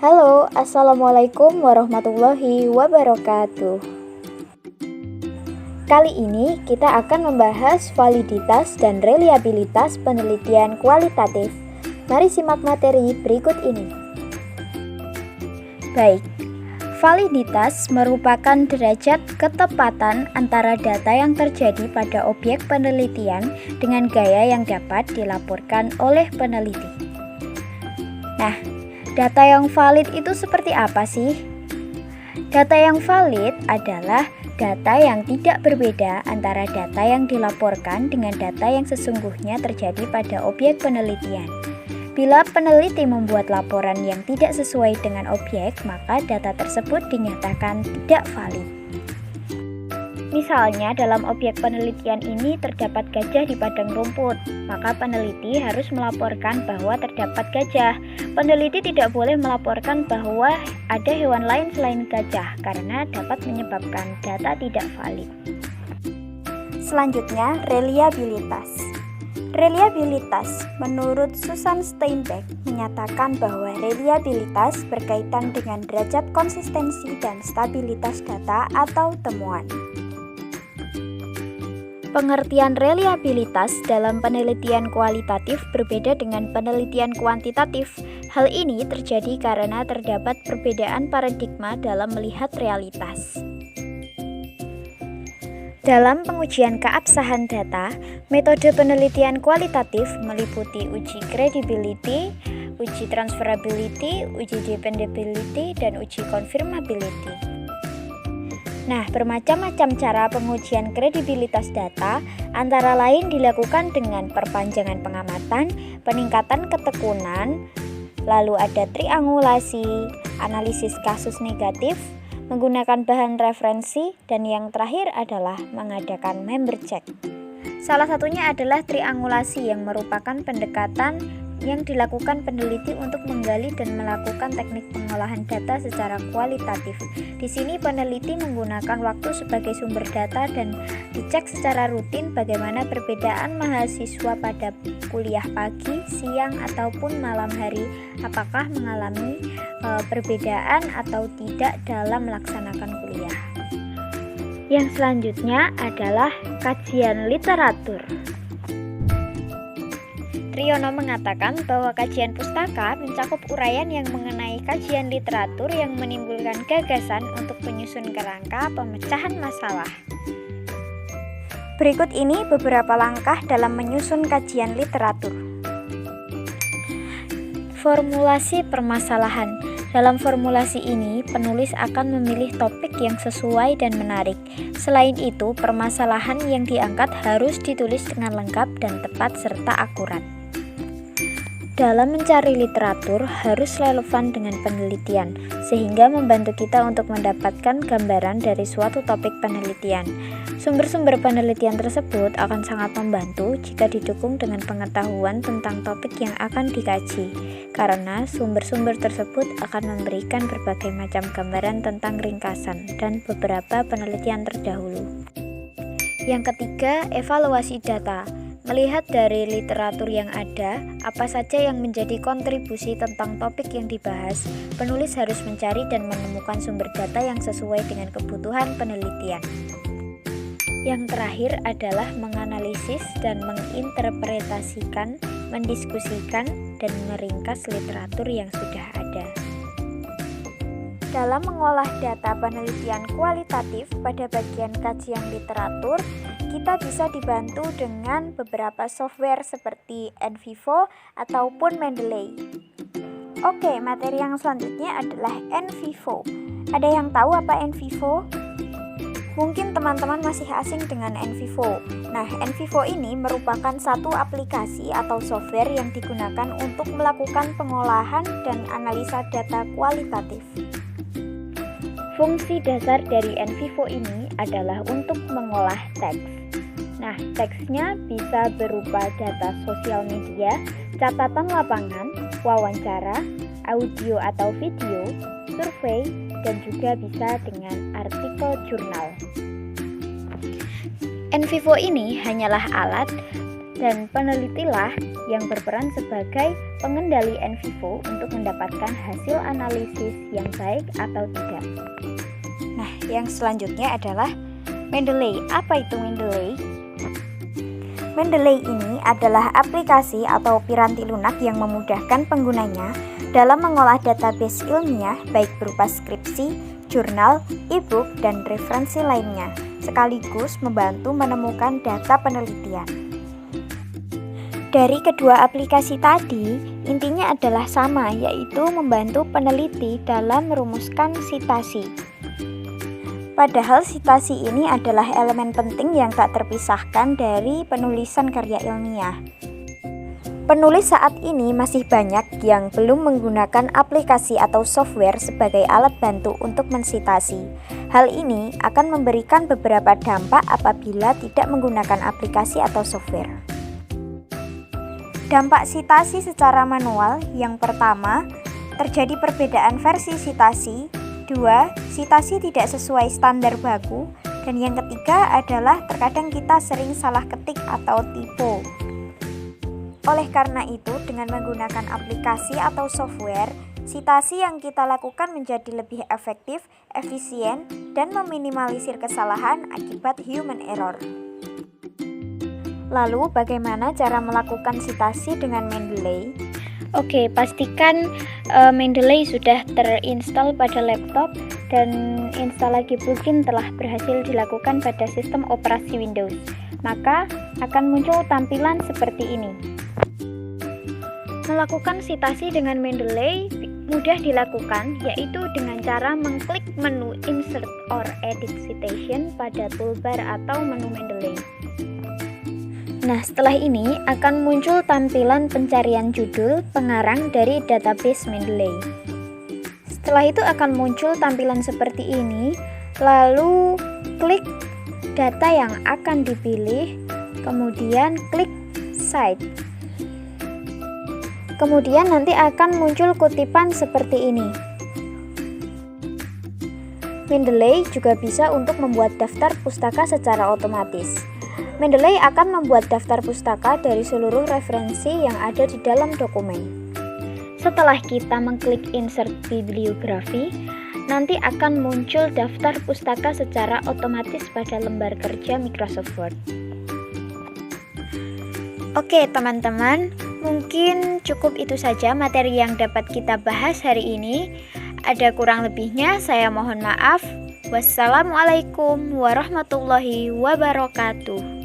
Halo, Assalamualaikum warahmatullahi wabarakatuh. Kali ini kita akan membahas validitas dan reliabilitas penelitian kualitatif. Mari simak materi berikut ini. Baik, validitas merupakan derajat ketepatan antara data yang terjadi pada objek penelitian dengan gaya yang dapat dilaporkan oleh peneliti. Nah, data yang valid itu seperti apa sih? Data yang valid adalah data yang tidak berbeda antara data yang dilaporkan dengan data yang sesungguhnya terjadi pada objek penelitian. Bila peneliti membuat laporan yang tidak sesuai dengan objek, maka data tersebut dinyatakan tidak valid. Misalnya, dalam objek penelitian ini terdapat gajah di padang rumput, maka peneliti harus melaporkan bahwa terdapat gajah. Peneliti tidak boleh melaporkan bahwa ada hewan lain selain gajah, karena dapat menyebabkan data tidak valid. Selanjutnya, reliabilitas. Reliabilitas, menurut Susan Steinbeck, menyatakan bahwa reliabilitas berkaitan dengan derajat konsistensi dan stabilitas data atau temuan. Pengertian reliabilitas dalam penelitian kualitatif berbeda dengan penelitian kuantitatif. Hal ini terjadi karena terdapat perbedaan paradigma dalam melihat realitas. Dalam pengujian keabsahan data, metode penelitian kualitatif meliputi uji credibility, uji transferability, uji dependability, dan uji confirmability. Nah, bermacam-macam cara pengujian kredibilitas data, antara lain dilakukan dengan perpanjangan pengamatan, peningkatan ketekunan, lalu ada triangulasi, analisis kasus negatif, menggunakan bahan referensi, dan yang terakhir adalah mengadakan member check. Salah satunya adalah triangulasi yang merupakan pendekatan yang dilakukan peneliti untuk menggali dan melakukan teknik pengolahan data secara kualitatif. Di sini peneliti menggunakan waktu sebagai sumber data dan dicek secara rutin bagaimana perbedaan mahasiswa pada kuliah pagi, siang, ataupun malam hari, apakah mengalami perbedaan atau tidak dalam melaksanakan kuliah. Yang selanjutnya adalah kajian literatur. Triyono mengatakan bahwa kajian pustaka mencakup uraian yang mengenai kajian literatur yang menimbulkan gagasan untuk menyusun kerangka pemecahan masalah. Berikut ini beberapa langkah dalam menyusun kajian literatur. Formulasi permasalahan. Dalam formulasi ini, penulis akan memilih topik yang sesuai dan menarik. Selain itu, permasalahan yang diangkat harus ditulis dengan lengkap dan tepat serta akurat. Dalam mencari literatur harus relevan dengan penelitian, sehingga membantu kita untuk mendapatkan gambaran dari suatu topik penelitian. Sumber-sumber penelitian tersebut akan sangat membantu jika didukung dengan pengetahuan tentang topik yang akan dikaji, karena sumber-sumber tersebut akan memberikan berbagai macam gambaran tentang ringkasan dan beberapa penelitian terdahulu. Yang ketiga, evaluasi data. Melihat dari literatur yang ada, apa saja yang menjadi kontribusi tentang topik yang dibahas, penulis harus mencari dan menemukan sumber data yang sesuai dengan kebutuhan penelitian. Yang terakhir adalah menganalisis dan menginterpretasikan, mendiskusikan, dan meringkas literatur yang sudah ada. Dalam mengolah data penelitian kualitatif pada bagian kajian literatur, kita bisa dibantu dengan beberapa software seperti NVivo ataupun Mendeley. Oke, materi yang selanjutnya adalah NVivo. Ada yang tahu apa NVivo? Mungkin teman-teman masih asing dengan NVivo. Nah, NVivo ini merupakan satu aplikasi atau software yang digunakan untuk melakukan pengolahan dan analisa data kualitatif. Fungsi dasar dari NVivo ini adalah untuk mengolah teks. Nah, teksnya bisa berupa data sosial media, catatan lapangan, wawancara, audio atau video, survei, dan juga bisa dengan artikel jurnal. NVivo ini hanyalah alat dan penelitilah yang berperan sebagai pengendali in vivo untuk mendapatkan hasil analisis yang baik atau tidak. Nah, yang selanjutnya adalah Mendeley. Apa itu Mendeley? Mendeley ini adalah aplikasi atau piranti lunak yang memudahkan penggunanya dalam mengolah database ilmiah baik berupa skripsi, jurnal, e-book, dan referensi lainnya, sekaligus membantu menemukan data penelitian. Dari kedua aplikasi tadi, intinya adalah sama, yaitu membantu peneliti dalam merumuskan sitasi. Padahal sitasi ini adalah elemen penting yang tak terpisahkan dari penulisan karya ilmiah. Penulis saat ini masih banyak yang belum menggunakan aplikasi atau software sebagai alat bantu untuk mensitasi. Hal ini akan memberikan beberapa dampak apabila tidak menggunakan aplikasi atau software. Dampak sitasi secara manual, yang pertama, terjadi perbedaan versi sitasi. 2. Sitasi tidak sesuai standar baku. Dan yang ketiga adalah terkadang kita sering salah ketik atau typo. Oleh karena itu, dengan menggunakan aplikasi atau software, sitasi yang kita lakukan menjadi lebih efektif, efisien, dan meminimalisir kesalahan akibat human error. Lalu, bagaimana cara melakukan sitasi dengan Mendeley? Oke, pastikan Mendeley sudah terinstall pada laptop dan install lagi plugin telah berhasil dilakukan pada sistem operasi Windows. Maka akan muncul tampilan seperti ini. Melakukan sitasi dengan Mendeley mudah dilakukan, yaitu dengan cara mengklik menu Insert or Edit Citation pada toolbar atau menu Mendeley. Nah, setelah ini akan muncul tampilan pencarian judul pengarang dari database Mendeley. Setelah itu akan muncul tampilan seperti ini, lalu klik data yang akan dipilih, kemudian klik Cite. Kemudian nanti akan muncul kutipan seperti ini. Mendeley juga bisa untuk membuat daftar pustaka secara otomatis. Mendeley akan membuat daftar pustaka dari seluruh referensi yang ada di dalam dokumen. Setelah kita mengklik Insert Bibliografi, nanti akan muncul daftar pustaka secara otomatis pada lembar kerja Microsoft Word. Oke teman-teman, mungkin cukup itu saja materi yang dapat kita bahas hari ini. Ada kurang lebihnya, saya mohon maaf. Wassalamualaikum warahmatullahi wabarakatuh.